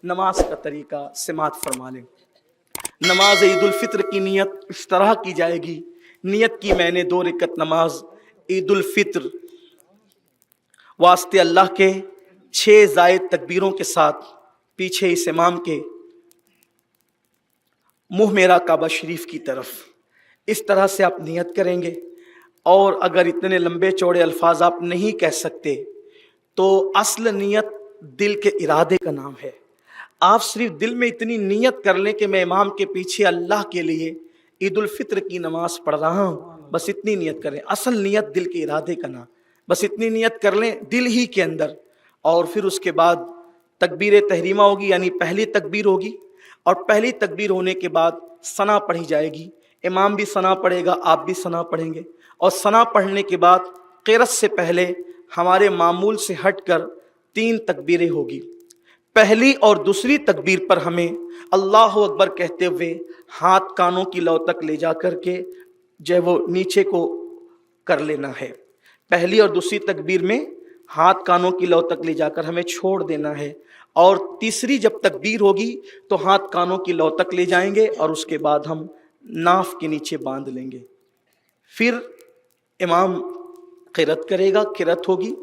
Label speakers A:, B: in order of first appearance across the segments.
A: नमाज का तरीका समात फरमा लें। नमाज ईद उल फित्र की नियत इस तरह की जाएगी, नियत की मैंने 2 रकत नमाज ईद उल फित्र वास्ते अल्लाह के 6 जायद तकबीरों के साथ पीछे इस इमाम के मुंह मेरा काबा शरीफ की तरफ, इस तरह से आप नियत करेंगे। और अगर इतने लंबे चौड़े अल्फाज आप नहीं कह सकते तो असल नियत दिल के इरादे का नाम है। आप सिर्फ दिल में इतनी नियत कर लें कि मैं इमाम के पीछे अल्लाह के लिए ईद उल फित्र की नमाज पढ़ रहा हूँ, बस इतनी नियत करें। असल नियत दिल के इरादे का नाम, बस इतनी नियत कर लें दिल ही के अंदर। और फिर उसके बाद तकबीर तहरीमा होगी, यानी पहली तकबीर होगी, और पहली तकबीर होने के बाद सना पढ़ी जाएगी। इमाम भी सना पढ़ेगा, आप भी सना पढ़ेंगे। और सना पढ़ने के बाद क़िरात से पहले हमारे मामूल से हटकर 3 तकबीरें होगी। पहली और दूसरी तकबीर पर हमें अल्लाह अकबर कहते हुए हाथ कानों की लौ तक ले जा कर के जो है वो नीचे को कर लेना है। पहली और दूसरी तकबीर में हाथ कानों की लौ तक ले जाकर हमें छोड़ देना है। और तीसरी जब तकबीर होगी तो हाथ कानों की लौ तक ले जाएंगे और उसके बाद हम नाफ के नीचे बांध लेंगे। फिर इमाम क़िरात करेगा, क़िरात होगी,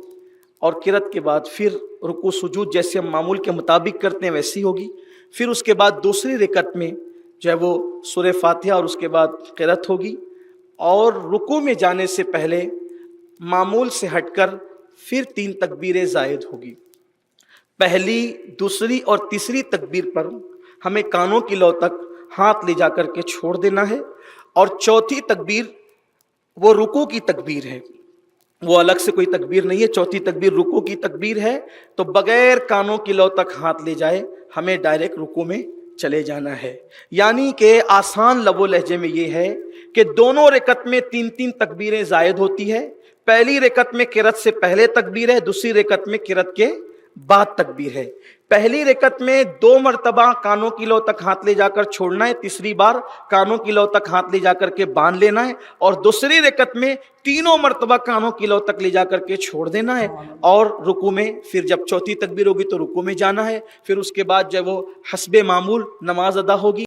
A: और क़िरात के बाद फिर रुकू सुजूद जैसे हम मामूल के मुताबिक करते हैं वैसी होगी। फिर उसके बाद दूसरी रकत में जो है वो सूरह फातिहा और उसके बाद क़िरात होगी। और रुकू में जाने से पहले मामूल से हटकर फिर 3 तकबीरें ज़ायद होगी। पहली, दूसरी और तीसरी तकबीर पर हमें कानों की लौ तक हाथ ले जाकर के छोड़ देना है। और चौथी तकबीर वो रुकू की तकबीर है, वो अलग से कोई तकबीर नहीं है। चौथी तकबीर रुकू की तकबीर है, तो बगैर कानों की लौ तक हाथ ले जाए हमें डायरेक्ट रुकू में चले जाना है। यानी कि आसान लबो लहजे में ये है कि दोनों रकत में 3-3 तकबीरें ज़ायद होती है। पहली रकत में क़िरात से पहले तकबीर है, दूसरी रकत में क़िरात के बाद तकबीर है। पहली रकत में 2 मरतबा कानों की लौ तक हाथ ले जाकर छोड़ना है, तीसरी बार कानों की लौ तक हाथ ले जाकर के बांध लेना है। और दूसरी रकत में 3 मरतबा कानों की लौ तक ले जाकर के छोड़ देना है। और रुकू में फिर जब चौथी तकबीर होगी तो रुकू में जाना है। फिर उसके बाद जब वो हस्बे मामूल नमाज अदा होगी।